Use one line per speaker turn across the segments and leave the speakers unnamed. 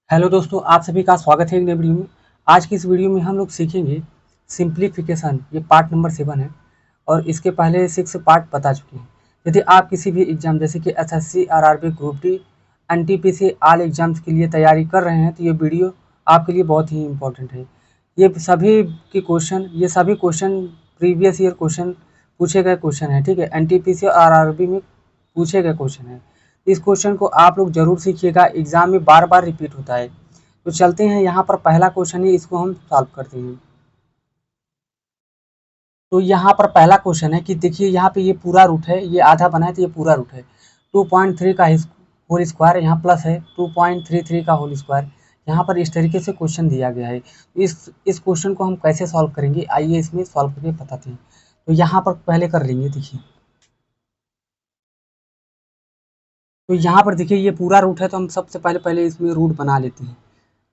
Hello दोस्तों, आप सभी का स्वागत है एक नई वीडियो में। आज की इस वीडियो में हम लोग सीखेंगे सिंप्लीफिकेशन। ये पार्ट नंबर 7 है और इसके पहले 6 पार्ट बता चुके हैं। यदि आप किसी भी एग्जाम जैसे कि SSC, RRB, group D, NTPC all exams के लिए तैयारी कर रहे हैं तो ये वीडियो आपके लिए बहुत ही इंपॉर्टेंट है। ये सभी क्वेश्चन प्रीवियस ईयर क्वेश्चन पूछे गए क्वेश्चन है। ठीक है, एनटीपीसी और आरआरबी में पूछे गए क्वेश्चन है। इस क्वेश्चन को आप लोग जरूर सीखिएगा, एग्जाम में बार बार रिपीट होता है। तो चलते हैं, यहाँ पर पहला क्वेश्चन है, इसको हम सॉल्व करते हैं। तो यहाँ पर पहला क्वेश्चन है कि देखिए यहाँ पे ये पूरा रूट है, ये आधा बना है तो ये पूरा रूट है। 2.3 का होल स्क्वायर यहाँ प्लस है 2.33 का होल स्क्वायर। यहाँ पर इस तरीके से क्वेश्चन दिया गया है। इस क्वेश्चन को हम कैसे सॉल्व करेंगे, आइए इसमें सॉल्व करके बताते हैं। तो यहाँ पर पहले कर लेंगे। देखिए तो यहाँ पर देखिए ये पूरा रूट है तो हम सबसे पहले पहले इसमें रूट बना लेते हैं।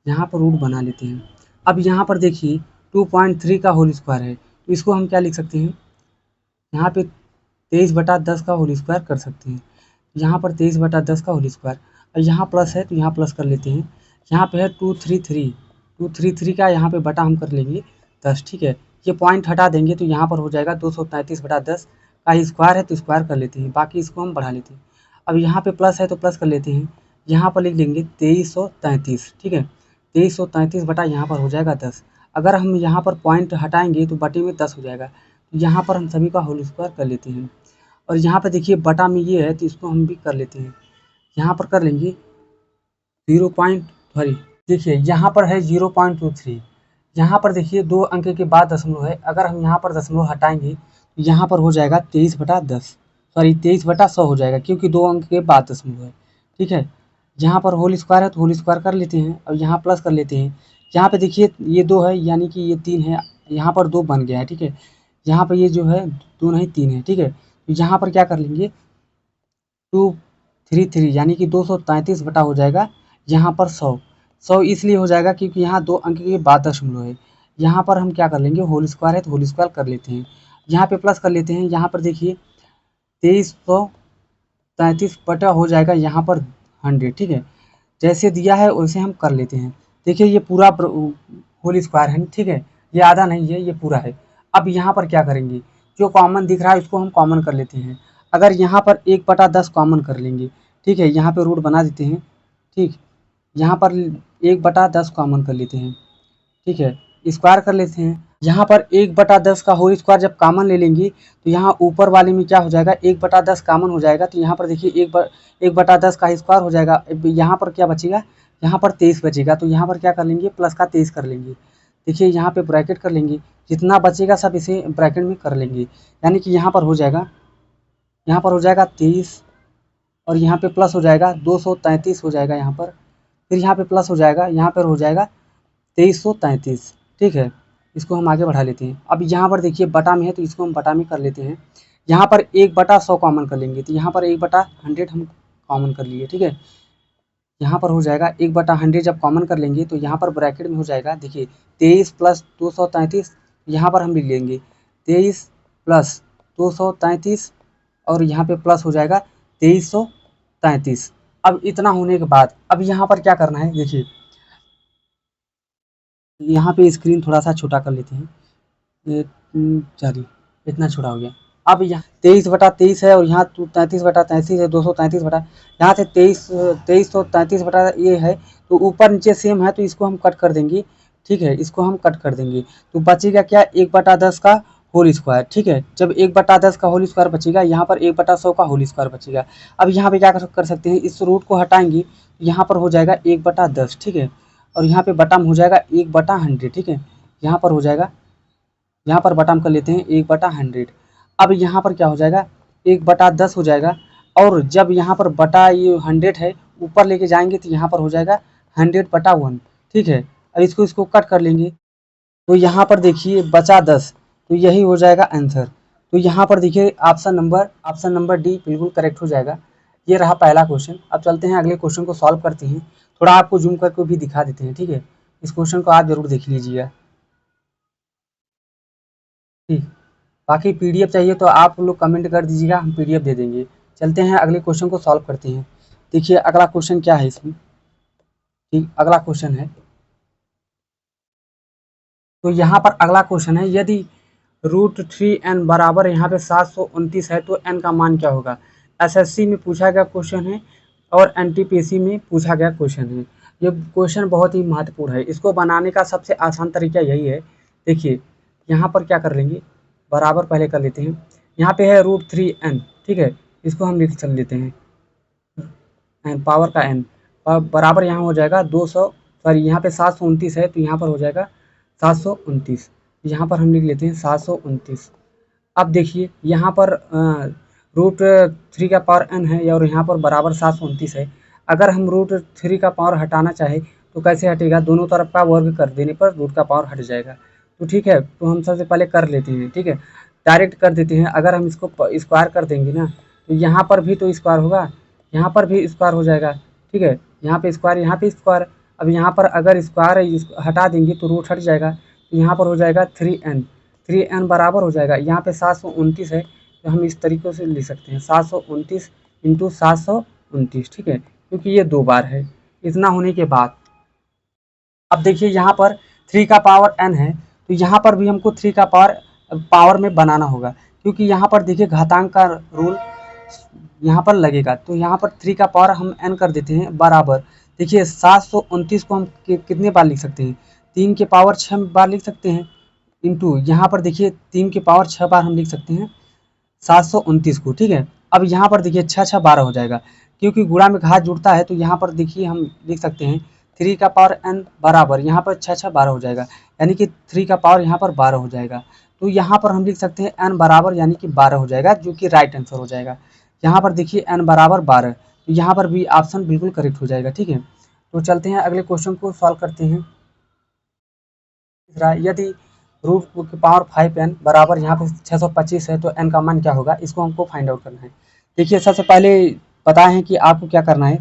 यहाँ पर रूट बना लेते हैं। अब यहाँ पर देखिए 2.3 का होल स्क्वायर है तो इसको हम क्या लिख सकते हैं, यहाँ पे 23/10 का होल स्क्वायर कर सकते हैं। यहाँ पर 23/10 का होल स्क्वायर, और यहाँ प्लस है तो यहाँ प्लस कर लेते हैं। यहाँ पे है 233 का यहाँ पे बटा हम कर लेंगे 10। ठीक है, ये पॉइंट हटा देंगे तो यहाँ पर हो जाएगा 233/10 का स्क्वायर है तो स्क्वायर कर लेते हैं, बाकी इसको हम बढ़ा लेते हैं। अब यहाँ पे प्लस है तो प्लस कर लेते हैं। यहाँ पर लिख लेंगे 2333। ठीक है, 2333 बटा यहाँ पर हो जाएगा 10। अगर हम यहाँ पर पॉइंट हटाएंगे तो बटे में 10 हो जाएगा। तो यहाँ पर हम सभी का होल स्क्वायर कर लेते हैं। और यहाँ पे देखिए बटा में ये है तो इसको हम भी कर लेते हैं। यहाँ पर कर लेंगे 0.3। देखिए यहाँ पर है 0.23। यहाँ पर देखिए 2 अंक के बाद दशमलव है, अगर हम यहाँ पर दशमलव हटाएंगे तो यहाँ पर हो जाएगा 23/10, सॉरी 23/100 हो जाएगा, क्योंकि 2 अंक के बाद दशमलव है। ठीक है, यहाँ पर होल स्क्वायर है तो होल स्क्वायर कर लेते हैं और यहाँ प्लस कर लेते हैं। यहाँ पे देखिए ये 2 है यानी कि ये 3 है, यहाँ पर 2 बन गया है। ठीक है, यहाँ पर ये जो है 2 नहीं 3 है। ठीक है, तो यहाँ पर क्या कर लेंगे 233 यानी कि 233 बटा हो जाएगा यहाँ पर 100 इसलिए हो जाएगा क्योंकि यहाँ 2 अंक के बाद दशमलव है। यहाँ पर हम क्या कर लेंगे, होल स्क्वायर है तो होल स्क्वायर कर लेते हैं। यहाँ पे प्लस कर लेते हैं। यहाँ पर देखिए 2333 बटा हो जाएगा यहाँ पर 100। ठीक है, जैसे दिया है वैसे हम कर लेते हैं। देखिए ये पूरा होल स्क्वायर है। ठीक है, ये आधा नहीं है, ये पूरा है। अब यहाँ पर क्या करेंगे, जो कॉमन दिख रहा है उसको हम कॉमन कर लेते हैं। अगर यहाँ पर 1/10 कॉमन कर लेंगे, ठीक है, यहाँ पे रूट बना देते हैं। ठीक, यहाँ पर 1/10 कॉमन कर लेते हैं। ठीक है, स्क्वायर कर लेते हैं। यहाँ पर 1/10 का होल स्क्वायर जब कॉमन ले लेंगे तो यहाँ ऊपर वाले में क्या हो जाएगा, 1/10 कॉमन हो जाएगा तो यहाँ पर देखिए 1/10 का स्क्वायर हो जाएगा। यहाँ पर क्या बचेगा, यहाँ पर 23 बचेगा तो यहाँ पर क्या कर लेंगे, प्लस का 23 कर लेंगे। देखिए यहाँ पे ब्रैकेट कर लेंगे, जितना बचेगा सब इसे ब्रैकेट में कर लेंगे। यानी कि यहाँ पर हो जाएगा, यहाँ पर हो जाएगा 23 और यहाँ पे प्लस हो जाएगा 233 हो जाएगा यहाँ पर। फिर यहाँ पे प्लस हो जाएगा, यहाँ पर हो जाएगा 2333। ठीक है, इसको हम आगे बढ़ा लेते हैं। अब यहाँ पर देखिए बटा में है तो इसको हम बटा में कर लेते हैं। यहाँ पर 1/100 कॉमन कर लेंगे तो यहाँ पर 1/100 हम कॉमन कर लिए। ठीक है, यहाँ पर हो जाएगा 1/100 जब कॉमन कर लेंगे तो यहाँ पर ब्रैकेट में हो जाएगा, देखिए 23 प्लस 233, यहाँ पर हम लिख लेंगे 23 प्लस 233 और यहाँ पे प्लस हो जाएगा 2333। अब इतना होने के बाद अब यहाँ पर क्या करना है, देखिए यहाँ पे स्क्रीन थोड़ा सा छोटा कर लेते हैं। चलिए इतना छोटा हो गया। अब यहाँ 23/23 है और यहाँ 33/33 है, 233 बटा, यहाँ से 2333 बटा ये है तो ऊपर नीचे सेम है तो इसको हम कट कर देंगे। ठीक है, इसको हम कट कर देंगे तो बचेगा क्या, 1/10 का होल स्क्वायर। ठीक है, जब 1/10 का होल स्क्वायर बचेगा, यहाँ पर 1/100 का होल स्क्वायर बचेगा। अब यहाँ पे क्या कर सकते हैं, इस रूट को हटाएंगे, यहाँ पर हो जाएगा 1/10। ठीक है, और यहाँ पे बटा में हो जाएगा 1/100। ठीक है, यहाँ पर हो जाएगा, यहाँ पर बटा में कर लेते हैं 1/100। अब यहाँ पर क्या हो जाएगा, 1/10 हो जाएगा। और जब यहाँ पर बटा ये 100 है ऊपर लेके जाएंगे तो यहाँ पर हो जाएगा 100/1। ठीक है, अब इसको कट कर लेंगे तो यहाँ पर देखिए बचा 10, तो यही हो जाएगा आंसर। तो यहाँ पर देखिए ऑप्शन नंबर डी बिल्कुल करेक्ट हो जाएगा। ये रहा पहला क्वेश्चन। अब चलते हैं अगले क्वेश्चन को सॉल्व करते हैं। थोड़ा आपको जूम करके भी दिखा देते हैं। ठीक है, इस क्वेश्चन को आप जरूर देख लीजिएगा। ठीक, बाकी पीडीएफ चाहिए तो आप लोग कमेंट कर दीजिएगा, हम पीडीएफ दे देंगे। चलते हैं अगले क्वेश्चन को सॉल्व करते हैं। देखिए अगला क्वेश्चन क्या है इसमें, ठीक, अगला क्वेश्चन है, तो यहाँ पर अगला क्वेश्चन है, यदि √3n बराबर यहाँ पे 729 है तो n का मान क्या होगा। एसएससी में पूछा गया क्वेश्चन है और एनटीपीसी में पूछा गया क्वेश्चन है। ये क्वेश्चन बहुत ही महत्वपूर्ण है, इसको बनाने का सबसे आसान तरीका यही है। देखिए यहाँ पर क्या कर लेंगे, बराबर पहले कर लेते हैं, यहाँ पे है √3n, ठीक है, इसको हम लिख चल लेते हैं पावर का n, बराबर यहाँ हो जाएगा 200, सॉरी यहाँ पे 729 है तो यहाँ पर हो जाएगा 729, यहाँ पर हम लिख लेते हैं 729। अब देखिए यहाँ पर √3 का पावर n है और यहाँ पर बराबर 729 है। अगर हम √3 का पावर हटाना चाहे तो कैसे हटेगा, दोनों तरफ का वर्ग कर देने पर रूट का पावर हट जाएगा। तो ठीक है, तो हम सबसे पहले कर लेते हैं, ठीक है, डायरेक्ट कर देते हैं। अगर हम इसको स्क्वायर कर देंगे ना तो यहाँ पर भी तो स्क्वायर होगा, यहाँ पर भी स्क्वायर हो जाएगा, ठीक है, यहाँ पे स्क्वायर, यहाँ पे स्क्वायर। अब यहाँ पर अगर स्क्वायर हटा देंगे तो रूट हट जाएगा, तो यहाँ पर हो जाएगा 3n बराबर हो जाएगा, यहाँ पे 729 है तो हम इस तरीके से लिख सकते हैं 729 इंटू 729, ठीक है, क्योंकि ये 2 बार है। इतना होने के बाद अब देखिए यहाँ पर 3 का पावर n है तो यहाँ पर भी हमको 3 का पावर में बनाना होगा, क्योंकि यहाँ पर देखिए घातांक का रूल यहाँ पर लगेगा। तो यहाँ पर 3 का पावर हम n कर देते हैं बराबर, देखिए 729 को हम कितने बार लिख सकते हैं, 3 के पावर 6 बार लिख सकते हैं, इंटू यहाँ पर देखिए 3 के पावर 6 बार हम लिख सकते हैं 729 को, ठीक है। अब यहाँ पर देखिए 6 6 12 हो जाएगा, क्योंकि गुणा में घात जुड़ता है तो यहाँ पर देखिए हम लिख सकते हैं 3 का पावर n बराबर यहाँ पर 6 6 12 हो जाएगा, यानी कि 3 का पावर यहाँ पर 12 हो जाएगा। तो यहाँ पर हम लिख सकते हैं n बराबर यानी कि 12 हो जाएगा, जो कि राइट आंसर हो जाएगा। यहाँ पर देखिए n बराबर 12, तो यहाँ पर भी ऑप्शन बिल्कुल करेक्ट हो जाएगा, ठीक है। तो चलते हैं अगले क्वेश्चन को सॉल्व करते हैं। यदि √5n बराबर यहाँ पे 625 है तो n का मान क्या होगा, इसको हमको फाइंड आउट करना है। देखिए सबसे पहले पता है कि आपको क्या करना है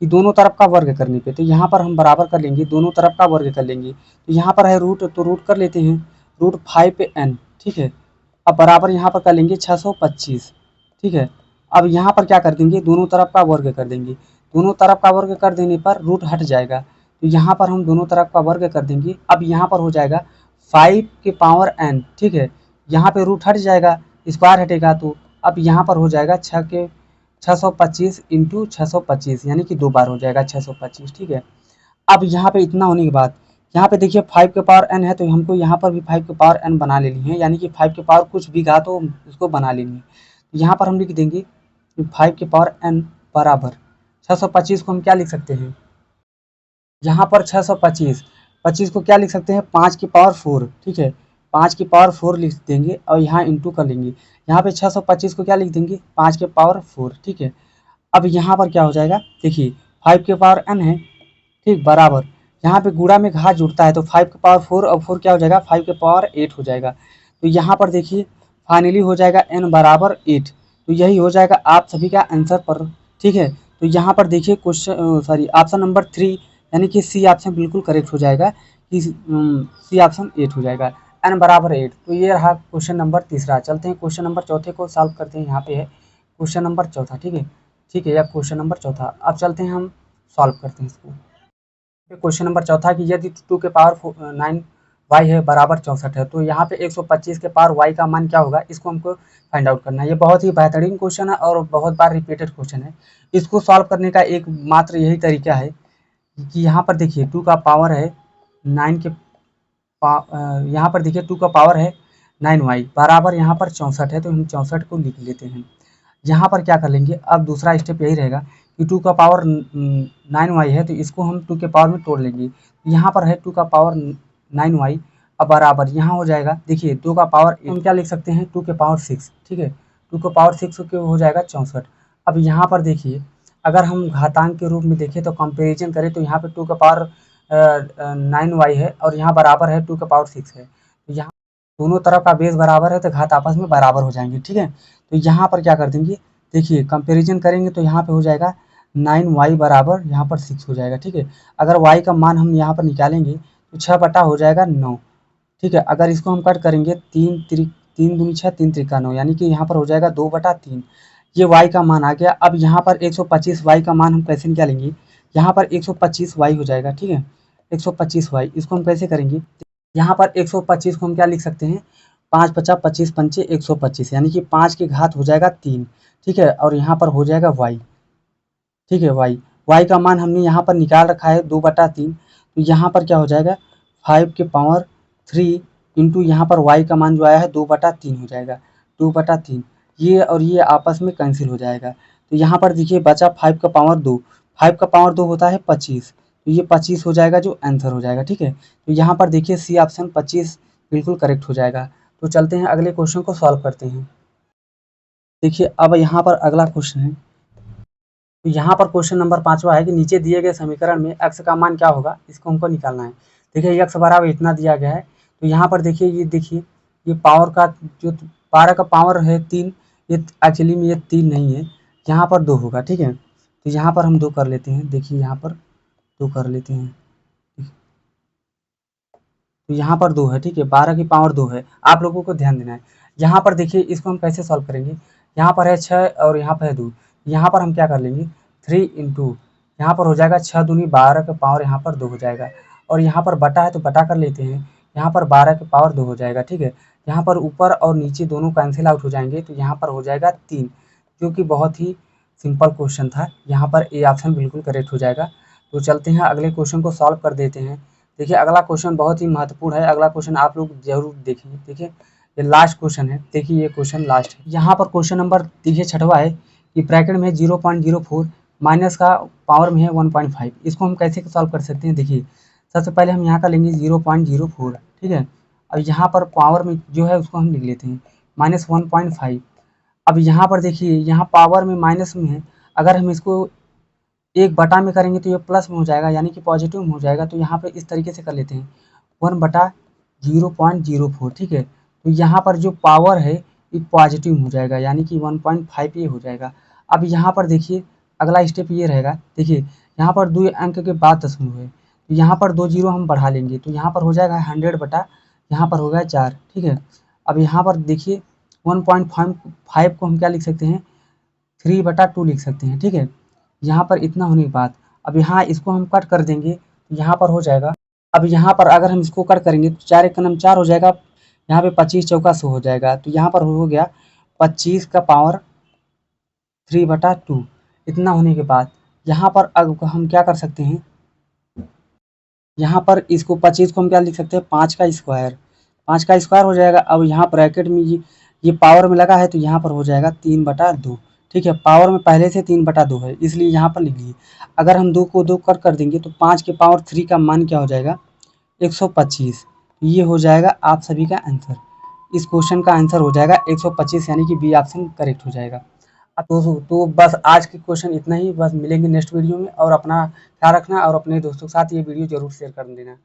कि दोनों तरफ का वर्ग करने पे, तो यहाँ पर हम बराबर कर लेंगे, दोनों तरफ का वर्ग कर लेंगे। तो यहाँ पर है रूट, तो रूट कर लेते हैं √5n, ठीक है। अब बराबर यहाँ पर कर लेंगे 625, ठीक है। अब यहाँ पर क्या कर देंगे, दोनों तरफ का वर्ग कर देंगे, दोनों तरफ का वर्ग कर देने पर रूट हट जाएगा, तो यहाँ पर हम दोनों तरफ का वर्ग कर देंगे। अब यहाँ पर हो जाएगा 5 के पावर n, ठीक है, यहाँ पे रूट हट जाएगा, स्क्वायर हटेगा, तो अब यहाँ पर हो जाएगा 625 इंटू 625, यानी कि 2 बार हो जाएगा 625, ठीक है। अब यहाँ पे इतना होने के बाद यहाँ पे देखिए 5 के पावर n है तो हमको यहाँ पर भी 5 के पावर n बना लेनी है, यानी कि 5 के पावर कुछ भी घात हो उसको बना लेनी है। यहाँ पर हम लिख देंगे 5 के पावर n बराबर 625 को हम क्या लिख सकते हैं, यहाँ पर 625 को क्या लिख सकते हैं, 5 की पावर 4, ठीक है, 5 की पावर 4 लिख देंगे और यहाँ इंटू कर लेंगे। यहाँ पे 625 को क्या लिख देंगे, 5 के पावर 4, ठीक है। अब यहाँ पर क्या हो जाएगा, देखिए 5 के पावर n है, ठीक, बराबर यहाँ पे गुणा में घात जुड़ता है तो 5 के पावर 4 और 4 क्या हो जाएगा, 5 के पावर 8 हो जाएगा। तो यहाँ पर देखिए फाइनली हो जाएगा n बराबर 8, तो यही हो जाएगा आप सभी का आंसर पर, ठीक है। तो यहाँ पर देखिए क्वेश्चन सॉरी ऑप्शन नंबर 3 यानी कि सी ऑप्शन बिल्कुल करेक्ट हो जाएगा, कि सी ऑप्शन 8 हो जाएगा, n बराबर 8। तो ये रहा क्वेश्चन नंबर तीसरा। चलते हैं क्वेश्चन नंबर चौथे को सॉल्व करते हैं। यहाँ पे है क्वेश्चन नंबर चौथा, ठीक है, ठीक है, या क्वेश्चन नंबर चौथा। अब चलते हैं हम सॉल्व करते हैं इसको। क्वेश्चन नंबर चौथा कि यदि 2 के पावर 9 y है बराबर 64 है तो यहाँ पे 125 के पावर y का मान क्या होगा, इसको हमको फाइंड आउट करना है। ये बहुत ही बेहतरीन क्वेश्चन है और बहुत बार रिपीटेड क्वेश्चन है। इसको सॉल्व करने का एक मात्र यही तरीका है कि यहाँ पर देखिए 2 का पावर है 9 के यहाँ पर देखिए 2 का पावर है 9y बराबर यहाँ पर 64 है, तो हम 64 को लिख लेते हैं। यहाँ पर क्या कर लेंगे, अब दूसरा स्टेप यही रहेगा कि 2 का पावर 9y है तो इसको हम 2 के पावर में तोड़ लेंगे। यहाँ पर है 2 का पावर 9y, अब बराबर यहाँ हो जाएगा, देखिए 2 का पावर हम क्या लिख सकते हैं 2 के पावर 6, ठीक है, 2 के पावर 6 के हो जाएगा 64। अब यहाँ पर देखिए अगर हम घातांक के रूप में देखें तो कंपेरिजन करें तो यहाँ पे 2 का पावर 9y है और यहाँ बराबर है 2 का पावर 6 है, तो यहाँ दोनों तरफ का बेस बराबर है तो घात आपस में बराबर हो जाएंगे, ठीक है। तो यहाँ पर क्या कर देंगे, देखिए कंपैरिजन करेंगे तो यहाँ पे हो जाएगा 9y बराबर यहाँ पर 6 हो जाएगा, ठीक है। अगर y का मान हम यहाँ पर निकालेंगे तो 6 बटा हो जाएगा 9, ठीक है। अगर इसको हम कट करेंगे 3 दूनी 6 3 त्रिका 9, यानी कि यहाँ पर हो जाएगा 2 बटा 3, ये y का मान आ गया। अब यहाँ पर 125 y का मान हम कैसे निकालेंगे, यहाँ पर 125y हो जाएगा, ठीक है, 125y। इसको हम कैसे करेंगे, यहाँ पर 125 को हम क्या लिख सकते हैं, 5 पचा 25 पंचे 125, यानी कि 5 की घात हो जाएगा 3, ठीक है, और यहाँ पर हो जाएगा y, ठीक है, y का मान हमने यहाँ पर निकाल रखा है 2/3, तो यहाँ पर क्या हो जाएगा 5 के पावर 3 इंटू यहाँ पर y का मान जो आया है 2/3 हो जाएगा, 2/3। ये और ये आपस में कैंसिल हो जाएगा, तो यहाँ पर देखिए बचा 5 का पावर 2, 5 का पावर 2 होता है 25, तो ये 25 हो जाएगा जो आंसर हो जाएगा, ठीक है। तो यहाँ पर देखिए सी ऑप्शन 25 बिल्कुल करेक्ट हो जाएगा। तो चलते हैं अगले क्वेश्चन को सॉल्व करते हैं। देखिए अब यहाँ पर अगला क्वेश्चन है, तो यहाँ पर क्वेश्चन नंबर 5वां है कि नीचे दिए गए समीकरण में x का मान क्या होगा, इसको हमको निकालना है। देखिए x बराबर इतना दिया गया है, तो यहाँ पर देखिए ये पावर का जो 12 का पावर है 3, ये एक्चुअली में ये 3 नहीं है, यहाँ पर 2 होगा, ठीक है। तो यहाँ पर हम 2 कर लेते हैं, देखिए यहाँ पर 2 कर लेते हैं, तो यहाँ पर 2 है, ठीक है, 12 की पावर 2 है, आप लोगों को ध्यान देना है। यहाँ पर देखिए इसको हम कैसे सॉल्व करेंगे, यहाँ पर है 6 और यहाँ पर है 2, यहाँ पर हम क्या कर लेंगे 3 इंटू, यहाँ पर हो जाएगा 6 दूनी 12 का पावर यहाँ पर 2 हो जाएगा, और यहाँ पर बटा है तो बटा कर लेते हैं, यहाँ पर 12 की पावर 2 हो जाएगा, ठीक है। यहाँ पर ऊपर और नीचे दोनों कैंसिल आउट हो जाएंगे, तो यहाँ पर हो जाएगा 3, जो कि बहुत ही सिंपल क्वेश्चन था, यहाँ पर ए ऑप्शन बिल्कुल करेक्ट हो जाएगा। तो चलते हैं अगले क्वेश्चन को सॉल्व कर देते हैं। देखिए अगला क्वेश्चन बहुत ही महत्वपूर्ण है, अगला क्वेश्चन आप लोग जरूर देखेंगे। देखिए ये लास्ट क्वेश्चन है, देखिए ये क्वेश्चन लास्ट है। यहाँ पर क्वेश्चन नंबर देखिए 6वां है कि ब्रैकेट में 0.04 माइनस का पावर में है 1.5, इसको हम कैसे सॉल्व कर सकते हैं। देखिए सबसे पहले हम यहाँ का लेंगे 0.04, ठीक है, अब यहाँ पर पावर में जो है उसको हम लिख लेते हैं -1.5। अब यहाँ पर देखिए यहाँ पावर में माइनस में है, अगर हम इसको एक बटा में करेंगे तो ये प्लस में हो जाएगा, यानी कि पॉजिटिव में हो जाएगा। तो यहाँ पे इस तरीके से कर लेते हैं 1/0.04, ठीक है। तो यहाँ पर जो पावर है ये पॉजिटिव हो जाएगा, यानी कि 1.5 ये हो जाएगा। अब यहाँ पर देखिए अगला स्टेप ये रहेगा, देखिए यहाँ पर 2 अंक के बाद दशमलव है, तो यहाँ पर 2 जीरो हम बढ़ा लेंगे, तो यहाँ पर हो जाएगा 100 बटा यहाँ पर हो गया 4, ठीक है। अब यहाँ पर देखिए 1.5 को हम क्या लिख सकते हैं 3/2 लिख सकते हैं, ठीक है। यहाँ पर इतना होने के बाद अब यहाँ इसको हम कट कर देंगे, तो यहाँ पर हो जाएगा। अब यहाँ पर अगर हम इसको कट करेंगे तो 4 एक नम 4 हो जाएगा, यहाँ पे 25 चौका 100 हो जाएगा, तो यहाँ पर हो गया 25 का पावर 3/2। इतना होने के बाद यहाँ पर अब हम क्या कर सकते हैं, यहाँ पर इसको 25 को हम क्या लिख सकते हैं 5 का स्क्वायर, 5 का स्क्वायर हो जाएगा। अब यहाँ ब्रैकेट में ये पावर में लगा है, तो यहाँ पर हो जाएगा 3/2, ठीक है। पावर में पहले से 3/2 है, इसलिए यहाँ पर लिख लीजिए। अगर हम 2 को 2 कट कर देंगे तो 5 के पावर 3 का मान क्या हो जाएगा 125। ये हो जाएगा आप सभी का आंसर, इस क्वेश्चन का आंसर हो जाएगा 125, यानी कि बी ऑप्शन करेक्ट हो जाएगा। अब तो बस आज के क्वेश्चन इतना ही, बस मिलेंगे नेक्स्ट वीडियो में, और अपना ख्याल रखना और अपने दोस्तों के साथ ये वीडियो जरूर शेयर कर देना।